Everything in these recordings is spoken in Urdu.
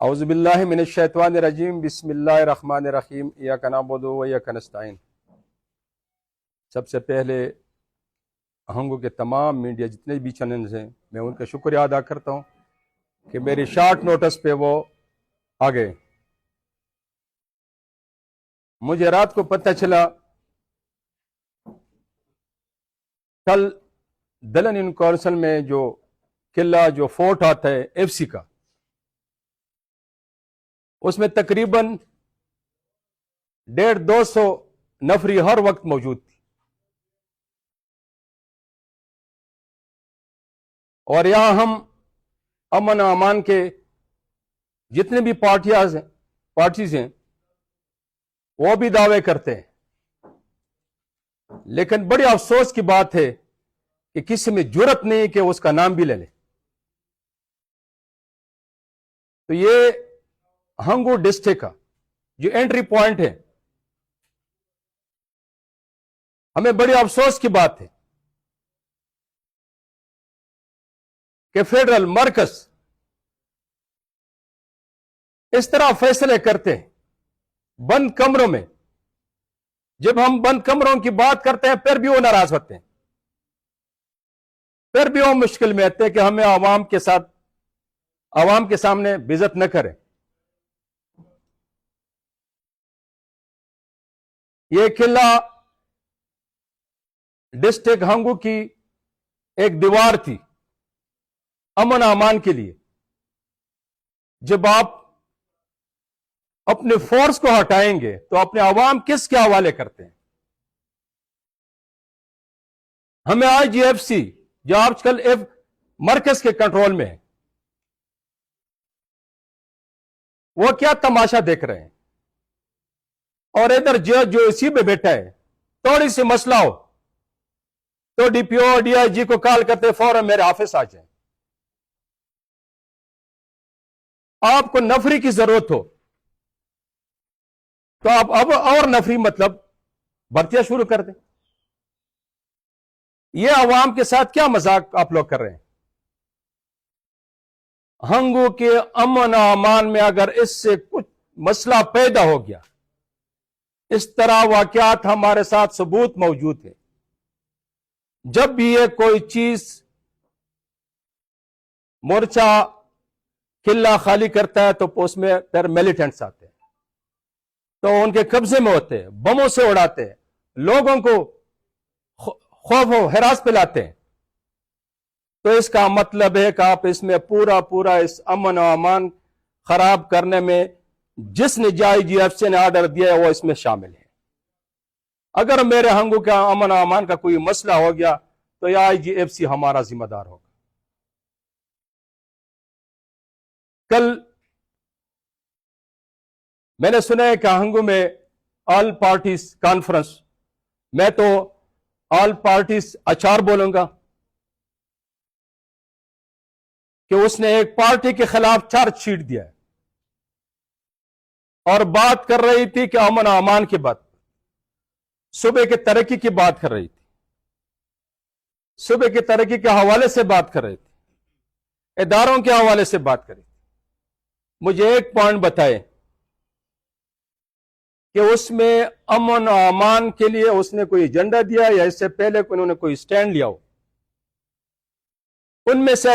اعوذ باللہ من الشیطان الرجیم بسم اللہ الرحمن الرحیم ایاک نعبد و ایاک نستعین۔ سب سے پہلے ہنگو کے تمام میڈیا جتنے بھی چینلز ہیں میں ان کا شکریہ ادا کرتا ہوں کہ میری شارٹ نوٹس پہ وہ آ گئے۔ مجھے رات کو پتہ چلا کل دلن ان کونسل میں جو قلعہ جو فورٹ آتا ہے ایف سی کا، اس میں تقریباً 150-200 نفری ہر وقت موجود تھی، اور یہاں ہم امن و امان کے جتنے بھی پارٹیز ہیں وہ بھی دعوے کرتے ہیں، لیکن بڑی افسوس کی بات ہے کہ کسی میں جرت نہیں کہ اس کا نام بھی لے لے۔ تو یہ ہنگو ڈسٹرکٹ کا جو انٹری پوائنٹ ہے، ہمیں بڑی افسوس کی بات ہے کہ فیڈرل مرکز اس طرح فیصلے کرتے ہیں بند کمروں میں۔ جب ہم بند کمروں کی بات کرتے ہیں پھر بھی وہ ناراض ہوتے ہیں، پھر بھی وہ مشکل میں آتے ہیں کہ ہمیں عوام کے سامنے بےعزت نہ کریں۔ یہ قلعہ ڈسٹرکٹ ہنگو کی ایک دیوار تھی امن امان کے لیے۔ جب آپ اپنے فورس کو ہٹائیں گے تو اپنے عوام کس کے حوالے کرتے ہیں؟ ہمیں آئی جی ایف سی جو آج کل مرکز کے کنٹرول میں ہے، وہ کیا تماشا دیکھ رہے ہیں؟ اور ادھر جو اسی پہ بیٹھا ہے، تھوڑی سی مسئلہ ہو تو D P O D I جی کو کال کرتے فوراً میرے آفس آ جائیں۔ آپ کو نفری کی ضرورت ہو تو آپ اب اور نفری مطلب بھرتیاں شروع کر دیں۔ یہ عوام کے ساتھ کیا مذاق آپ لوگ کر رہے ہیں؟ ہنگو کے امن و امان میں اگر اس سے کچھ مسئلہ پیدا ہو گیا، اس طرح واقعات ہمارے ساتھ ثبوت موجود ہے۔ جب بھی یہ کوئی چیز مورچہ قلعہ خالی کرتا ہے تو اس میں پھر میلیٹنٹس آتے ہیں، تو ان کے قبضے میں ہوتے ہیں، بموں سے اڑاتے ہیں، لوگوں کو خوف و ہراس پلاتے ہیں۔ تو اس کا مطلب ہے کہ آپ اس میں پورا اس امن و امان خراب کرنے میں جس نے آئی جی ایف سی نے آرڈر دیا ہے وہ اس میں شامل ہے۔ اگر میرے ہنگو کا امن و امان کا کوئی مسئلہ ہو گیا تو یہ آئی جی ایف سی ہمارا ذمہ دار ہوگا۔ کل میں نے سنا ہے کہ ہنگو میں آل پارٹیز کانفرنس، میں تو آل پارٹیز اچار بولوں گا کہ اس نے ایک پارٹی کے خلاف چارج شیٹ دیا ہے اور بات کر رہی تھی کہ امن و امان کی بات، صوبے کی ترقی کی بات کر رہی تھی، صوبے کی ترقی کے حوالے سے بات کر رہی تھی، اداروں کے حوالے سے بات کر رہی تھی۔ مجھے ایک پوائنٹ بتائے کہ اس میں امن و امان کے لیے اس نے کوئی ایجنڈا دیا یا اس سے پہلے انہوں نے کوئی سٹینڈ لیا ہو؟ ان میں سے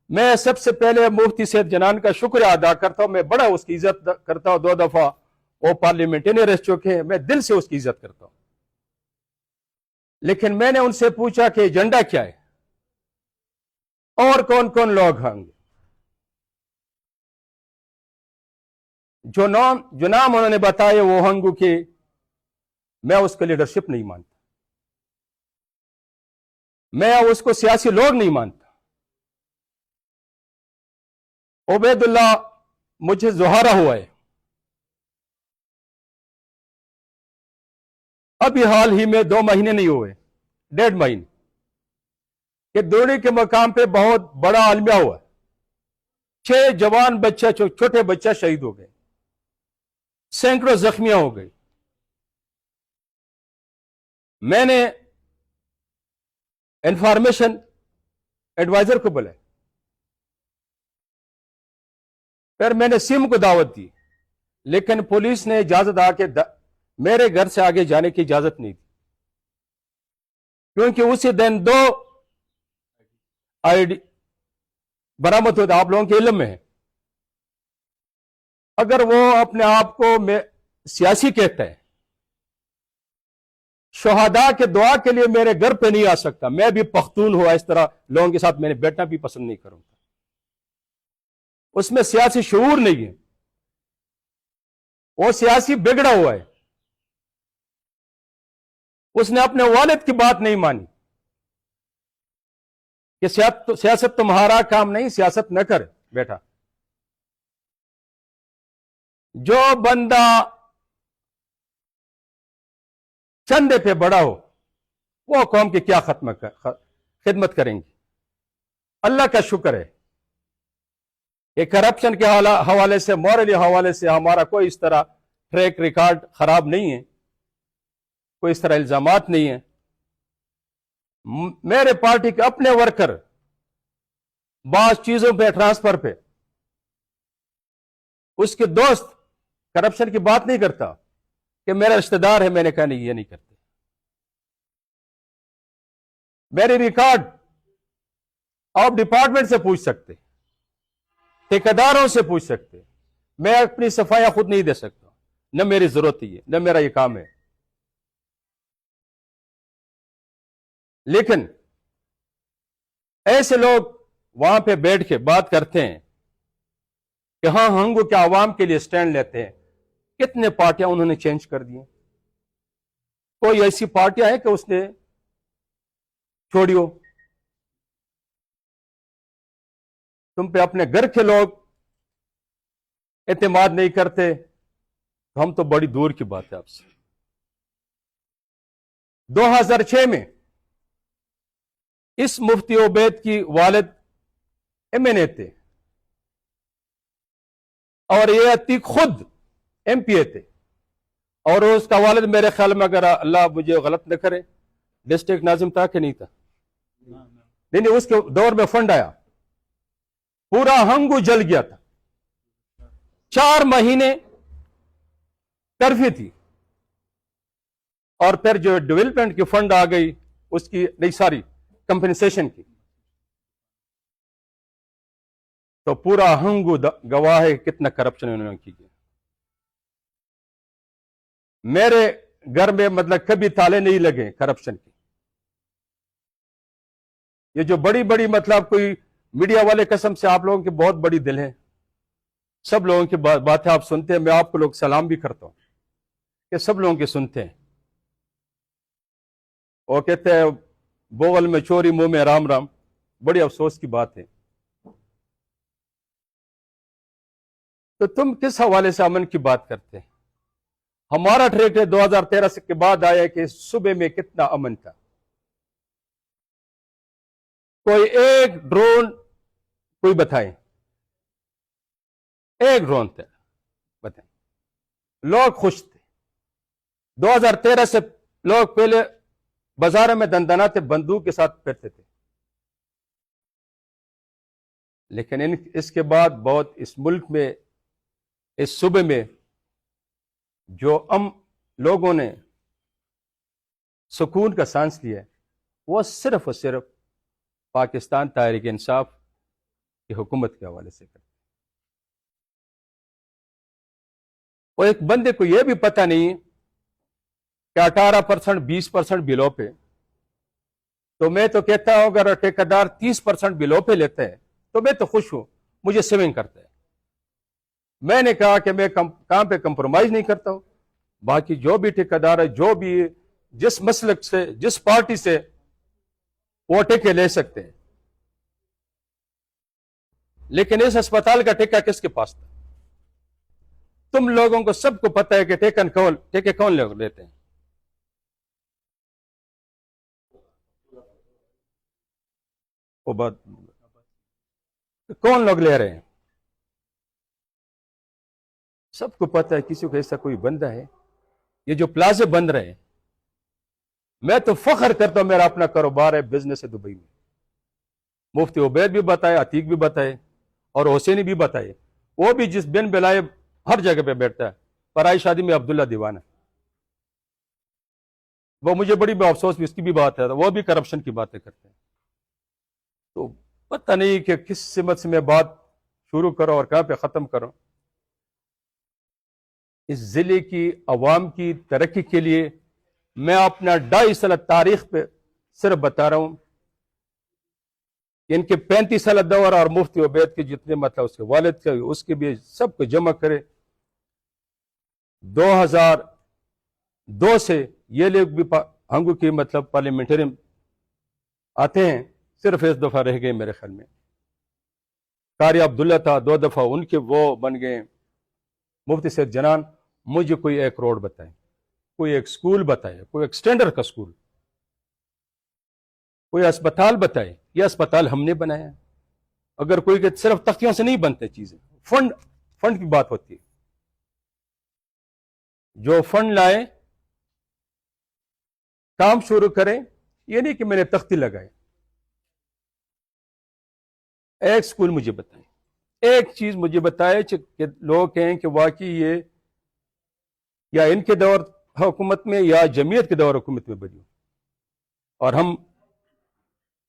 میں سب سے پہلے مفتی سید جنان کا شکریہ ادا کرتا ہوں، میں بڑا اس کی عزت کرتا ہوں، 2 دفعہ وہ پارلیمنٹری رہ چکے ہیں، میں دل سے اس کی عزت کرتا ہوں۔ لیکن میں نے ان سے پوچھا کہ ایجنڈا کیا ہے اور کون کون لوگ ہوں گے؟ جو نام انہوں نے بتائے وہ ہنگو کے، میں اس کا لیڈرشپ نہیں مانتا، میں اس کو سیاسی لوگ نہیں مانتا۔ عبید اللہ مجھے زہارا ہوا ہے، ابھی حال ہی میں 2 مہینے نہیں ہوئے، 1.5 مہینے، کہ دوڑی کے مقام پہ بہت بڑا عالمیہ ہوا، 6 جوان بچہ چھوٹے بچہ شہید ہو گئے، سینکڑوں زخمیاں ہو گئی۔ میں نے انفارمیشن ایڈوائزر کو بلائے، پھر میں نے سیم کو دعوت دی، لیکن پولیس نے اجازت آ کے میرے گھر سے آگے جانے کی اجازت نہیں دی، کیونکہ اسی دن 2 آئی ڈی برآمد ہوتا، آپ لوگوں کے علم میں ہے۔ اگر وہ اپنے آپ کو سیاسی کہتا ہے، شہداء کے دعا کے لیے میرے گھر پہ نہیں آ سکتا، میں بھی پختون ہوا، اس طرح لوگوں کے ساتھ میں نے بیٹھنا بھی پسند نہیں کروں گا۔ اس میں سیاسی شعور نہیں ہے، وہ سیاسی بگڑا ہوا ہے۔ اس نے اپنے والد کی بات نہیں مانی کہ سیاست تمہارا کام نہیں، سیاست نہ کر بیٹا۔ جو بندہ چندے پہ بڑا ہو وہ قوم کی کیا خدمت کریں گی؟ اللہ کا شکر ہے کہ کرپشن کے حوالے سے، مورلی حوالے سے ہمارا کوئی اس طرح ٹریک ریکارڈ خراب نہیں ہے، کوئی اس طرح الزامات نہیں ہیں۔ میرے پارٹی کے اپنے ورکر بعض چیزوں پہ، ٹرانسفر پہ، اس کے دوست کرپشن کی بات نہیں کرتا کہ میرا رشتہ دار ہے، میں نے کہا نہیں، یہ نہیں کرتے۔ میری ریکارڈ آپ ڈپارٹمنٹ سے پوچھ سکتے، ٹھیکیداروں سے پوچھ سکتے، میں اپنی صفائیاں خود نہیں دے سکتا، نہ میری ضرورت ہی ہے، نہ میرا یہ کام ہے۔ لیکن ایسے لوگ وہاں پہ بیٹھ کے بات کرتے ہیں کہ ہاں ہنگو کے عوام کے لیے سٹینڈ لیتے ہیں۔ کتنے پارٹیاں انہوں نے چینج کر دی؟ کوئی ایسی پارٹیاں ہیں کہ اس نے چھوڑی ہو؟ تم پہ اپنے گھر کے لوگ اعتماد نہیں کرتے تو ہم تو بڑی دور کی بات ہے آپ سے۔ 2006 میں اس مفتی عبید کی والد MNA تھے اور یہ عتیق خود MPA تھے، اور اس کا والد میرے خیال میں، اگر اللہ مجھے غلط نہ کرے، ڈسٹرکٹ ناظم تھا کہ نہیں تھا؟ نہیں، اس کے دور میں فنڈ آیا، پورا ہنگو جل گیا تھا، 4 مہینے کرفیو تھی، اور پھر جو ڈیولپمنٹ کی فنڈ آ گئی اس کی، نہیں ساری کمپنسیشن کی، تو پورا ہنگو گواہ ہے کتنا کرپشن انہوں نے کی گیا۔ میرے گھر میں مطلب کبھی تالے نہیں لگے کرپشن کی۔ یہ جو بڑی بڑی مطلب کوئی میڈیا والے قسم سے، آپ لوگوں کے بہت بڑی دل ہے، سب لوگوں کی باتیں آپ سنتے ہیں، میں آپ کو لوگ سلام بھی کرتا ہوں کہ سب لوگوں کی سنتے ہیں۔ وہ کہتے ہیں بغل میں چوری منہ میں رام رام، بڑی افسوس کی بات ہے۔ تو تم کس حوالے سے امن کی بات کرتے ہیں؟ ہمارا ٹریک 2013 کے بعد آیا کہ صبح میں کتنا امن تھا، کوئی ایک ڈرون کوئی بتائیں، ایک ڈرون تھا بتائیں، لوگ خوش تھے۔ 2013 سے لوگ پہلے بازاروں میں دندناتے بندوق کے ساتھ پھرتے تھے، لیکن اس کے بعد بہت اس ملک میں، اس صوبے میں جو لوگوں نے سکون کا سانس لیا، وہ صرف اور صرف پاکستان تحریک انصاف کی حکومت کے حوالے سے کرتے۔ اور ایک بندے کو یہ بھی پتہ نہیں کہ 18% 20% بلوں پہ، تو میں تو کہتا ہوں اگر ٹھیکیدار 30% بلوں پہ لیتے ہیں تو میں تو خوش ہوں، مجھے سیونگ کرتا ہے۔ میں نے کہا کہ میں کام پہ کمپرومائز نہیں کرتا ہوں، باقی جو بھی ٹھیکیدار ہے، جو بھی جس مسلک سے، جس پارٹی سے، وہ ٹھیکے لے سکتے ہیں، لیکن اس اسپتال کا ٹھیکہ کس کے پاس تھا؟ تم لوگوں کو سب کو پتہ ہے کہ ٹھیکے کون لوگ لیتے ہیں۔ وہ بات کون لوگ لے رہے ہیں سب کو پتہ ہے۔ کسی کو ایسا کوئی بندہ ہے؟ یہ جو پلازے بند رہے ہیں، میں تو فخر کرتا ہوں، میرا اپنا کاروبار ہے، بزنس ہے دبئی میں۔ مفتی عبید بھی بتائے، عتیق بھی بتائے، اور حسینی بھی بتائے، وہ بھی جس بن بلائے ہر جگہ پہ بیٹھتا ہے، پرائی شادی میں عبداللہ دیوان ہے، وہ مجھے بڑی افسوس بھی اس کی بھی بات ہے، وہ بھی کرپشن کی باتیں کرتے ہیں. تو پتہ نہیں کہ کس سمت سے میں بات شروع کروں اور کہاں پہ ختم کروں. اس ضلع کی عوام کی ترقی کے لیے میں اپنا 2.5 سال تاریخ پہ صرف بتا رہا ہوں کہ ان کے 35 سال دور اور مفتی عبید کے جتنے مطلب اس کے والد کے اس کے بھی سب کو جمع کرے. 2002 سے یہ لوگ بھی ہنگو کی مطلب پارلیمنٹرین آتے ہیں، صرف اس دفعہ رہ گئے میرے خیال میں. قاری عبداللہ تھا، 2 دفعہ ان کے وہ بن گئے. مفتی سید جنان، مجھے کوئی ایک روڈ بتائیں، کوئی ایک سکول بتائے، کوئی ایک اسٹینڈرڈ کا سکول، کوئی اسپتال بتائے. یہ اسپتال ہم نے بنایا. اگر کوئی کہ صرف تختیوں سے نہیں بنتے چیزیں، فنڈ کی بات ہوتی ہے. جو فنڈ لائے کام شروع کریں، یہ نہیں کہ میں نے تختی لگائے. ایک سکول مجھے بتائیں، ایک چیز مجھے بتائے کہ لوگ کہیں کہ واقعی یہ یا ان کے دور حکومت میں یا جمعیت کے دور حکومت میں بنی ہو. اور ہم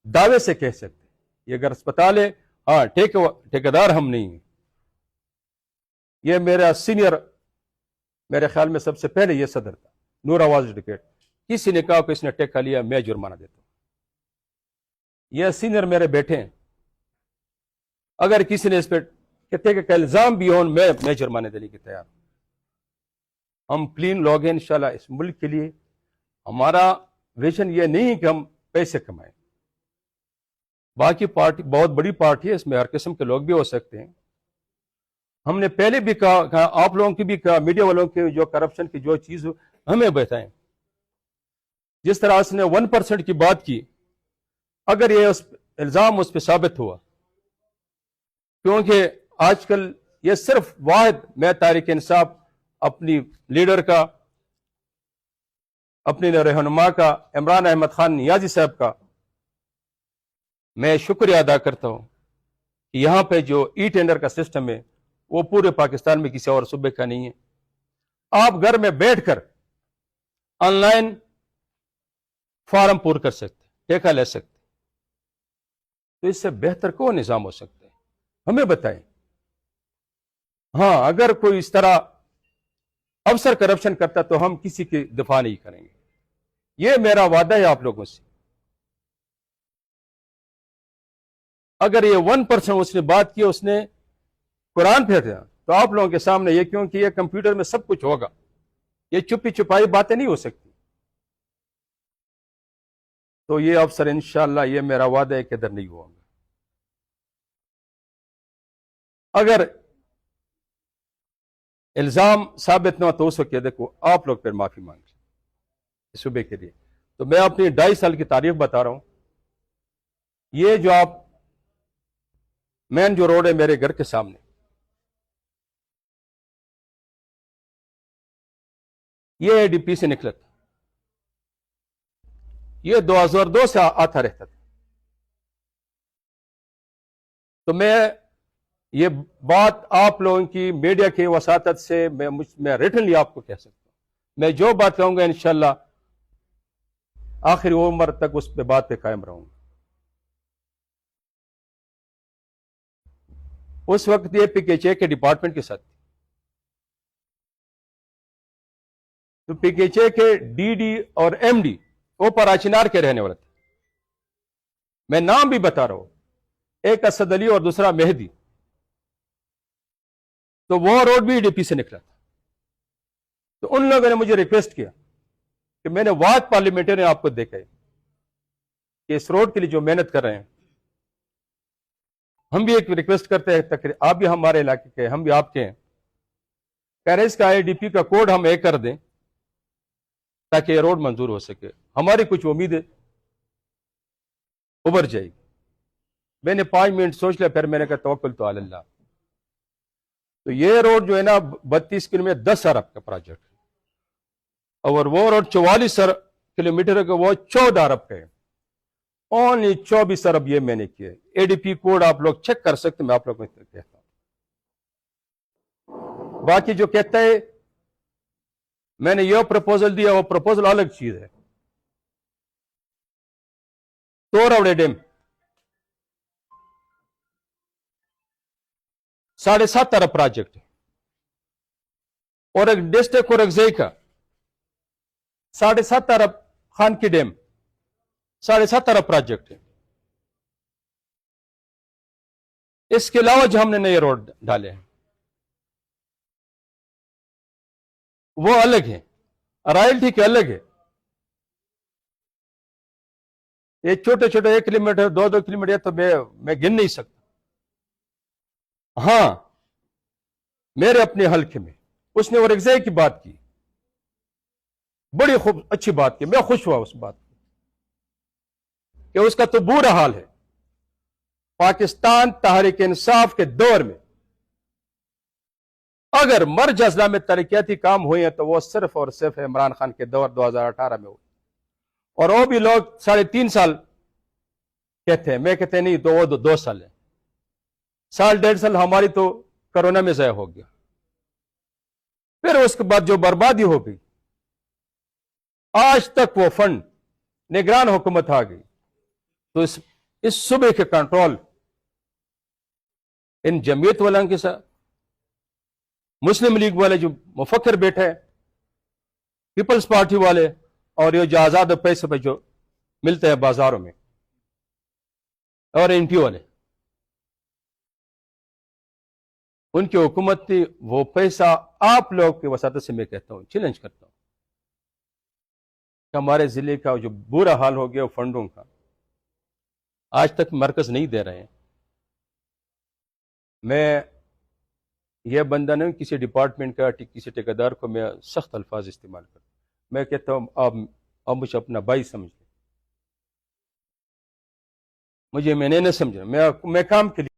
دعوے سے کہہ سکتے یہ اگر اسپتال ہے، ہاں ٹھیکیدار ہم نہیں ہیں. یہ میرا سینئر، میرے خیال میں سب سے پہلے یہ صدر تھا، نور آواز ایڈوکیٹ. کسی نے کہا کہ اس نے ٹیکہ لیا، میں جرمانہ دیتا ہوں. یہ سینئر میرے بیٹھے ہیں، اگر کسی نے اس پہ ٹیکے کا الزام بھی ہو، میں جرمانے دینے کی تیار ہوں. ہم کلین لوگ ہیں انشاءاللہ اس ملک کے لیے. ہمارا ویژن یہ نہیں کہ ہم پیسے کمائیں. باقی پارٹی بہت بڑی پارٹی ہے، اس میں ہر قسم کے لوگ بھی ہو سکتے ہیں. ہم نے پہلے بھی کہا، آپ لوگوں کی بھی کہا، میڈیا والوں کی جو کرپشن کی جو چیز ہمیں بتائیں. جس طرح اس نے 1% کی بات کی، اگر یہ الزام اس پہ ثابت ہوا، کیونکہ آج کل یہ صرف واحد میں تحریک انصاف اپنی لیڈر کا، اپنی رہنما کا، عمران احمد خان نیازی صاحب کا میں شکریہ ادا کرتا ہوں کہ یہاں پہ جو ای ٹینڈر کا سسٹم ہے وہ پورے پاکستان میں کسی اور صوبے کا نہیں ہے. آپ گھر میں بیٹھ کر آن لائن فارم پور کر سکتے، ٹیکہ لے سکتے. تو اس سے بہتر کون نظام ہو سکتا ہے؟ ہمیں بتائیں. ہاں اگر کوئی اس طرح افسر کرپشن کرتا تو ہم کسی کی دفاع نہیں کریں گے. یہ میرا وعدہ ہے آپ لوگوں سے. اگر یہ 1% اس نے بات کی، اس نے قرآن پہ تھا، تو آپ لوگوں کے سامنے یہ، کیونکہ یہ کمپیوٹر میں سب کچھ ہوگا، یہ چھپی چھپائی باتیں نہیں ہو سکتی. تو یہ افسر انشاءاللہ یہ میرا وعدہ ہے کہ ادھر نہیں ہوں گا. اگر الزام ثابت نہ ہو تو اس وقت دیکھو آپ لوگ پھر معافی مانگ لیں اس صوبے کے لیے. تو میں اپنی 2.5 سال کی تاریخ بتا رہا ہوں. یہ جو آپ مین جو روڈ ہے میرے گھر کے سامنے، یہ ADP سے نکلا تھا. یہ 2002 سے آتا رہتا تھا. تو میں یہ بات آپ لوگوں کی میڈیا کی وساطت سے میں ریٹنلی آپ کو کہہ سکتا ہوں. میں جو بات کہوں گا انشاءاللہ آخری عمر تک اس پہ بات پہ قائم رہوں گا. اس وقت یہ PKJ کے ڈپارٹمنٹ کے ساتھ، تو PKJ کے DD اور MD وہ پراچینار کے رہنے والے تھے. میں نام بھی بتا رہا ہوں، ایک اسد علی اور دوسرا مہدی. تو وہ روڈ بھی ADP سے نکلا تھا. تو ان لوگوں نے مجھے ریکویسٹ کیا کہ میں نے واحد پارلیمنٹرین آپ کو دیکھا ہے کہ اس روڈ کے لیے جو محنت کر رہے ہیں، ہم بھی ایک ریکویسٹ کرتے ہیں، آپ بھی ہمارے علاقے کے، ہم بھی آپ کے ہیں، کہہ رہے اس کا IDP کا کوڈ ہم ایک کر دیں تاکہ یہ روڈ منظور ہو سکے. ہماری کچھ امیدیں ابھر جائے گی. میں نے 5 منٹ سوچ لیا، پھر میں نے کہا توکل تو علی اللہ. تو یہ روڈ جو ہے نا 32 کلومیٹر 10 ارب کا پروجیکٹ، اور وہ روڈ 44 کلومیٹر کا، وہ 14 ارب کا ہے. اونلی 24 ارب یہ میں نے کیا ہے. ADP کوڈ آپ لوگ چیک کر سکتے، میں آپ لوگوں کو کہتا ہوں. باقی جو کہتا ہے میں نے یہ پروپوزل دیا، وہ پروپوزل الگ چیز ہے. توراوڑے ڈیم 7.5 ارب پروجیکٹ ہے، اور ایک ڈسٹرکٹ اور ایگزائی کا 7.5 ارب خان کی ڈیم 7.5 ارب پروجیکٹ ہے. اس کے علاوہ جو ہم نے نئے روڈ ڈالے ہیں وہ الگ ہیں، رائلٹی کے الگ ہے. یہ چھوٹے چھوٹے 1 کلومیٹر 2 کلومیٹر تو میں گن نہیں سکتا. ہاں میرے اپنے حلقے میں اس نے اور ایگزائی کی بات کی، بڑی خوب اچھی بات کی، میں خوش ہوا اس بات کہ اس کا تو برا حال ہے. پاکستان تحریک انصاف کے دور میں اگر مرج اضلاع میں ترقیاتی کام ہوئے ہیں تو وہ صرف اور صرف عمران خان کے دور 2018 میں ہوئے، اور وہ بھی لوگ 3.5 سال کہتے ہیں، میں کہتے نہیں تو وہ 2 سال ہے. 1.5 سال ہماری تو کرونا میں ضائع ہو گیا. پھر اس کے بعد جو بربادی ہو گئی، آج تک وہ فنڈ نگران حکومت آ گئی. تو اس صوبے کے کنٹرول ان جمعیت والوں کے ساتھ، مسلم لیگ والے جو مفکر بیٹھے ہیں، پیپلز پارٹی والے، اور یہ جو آزاد پیسے پہ جو ملتے ہیں بازاروں میں، اور این پی والے، ان کی حکومت تھی. وہ پیسہ آپ لوگ کی وساطت سے میں کہتا ہوں، چیلنج کرتا ہوں کہ ہمارے ضلع کا جو برا حال ہو گیا فنڈوں کا، آج تک مرکز نہیں دے رہے ہیں. میں یہ بندہ نہیں کسی ڈپارٹمنٹ کا، کسی ٹھیکیدار کو میں سخت الفاظ استعمال کرتا ہوں. میں کہتا ہوں آپ مجھے اپنا بھائی سمجھ لیں، مجھے میں نے نہ سمجھا، میں کام کے لیے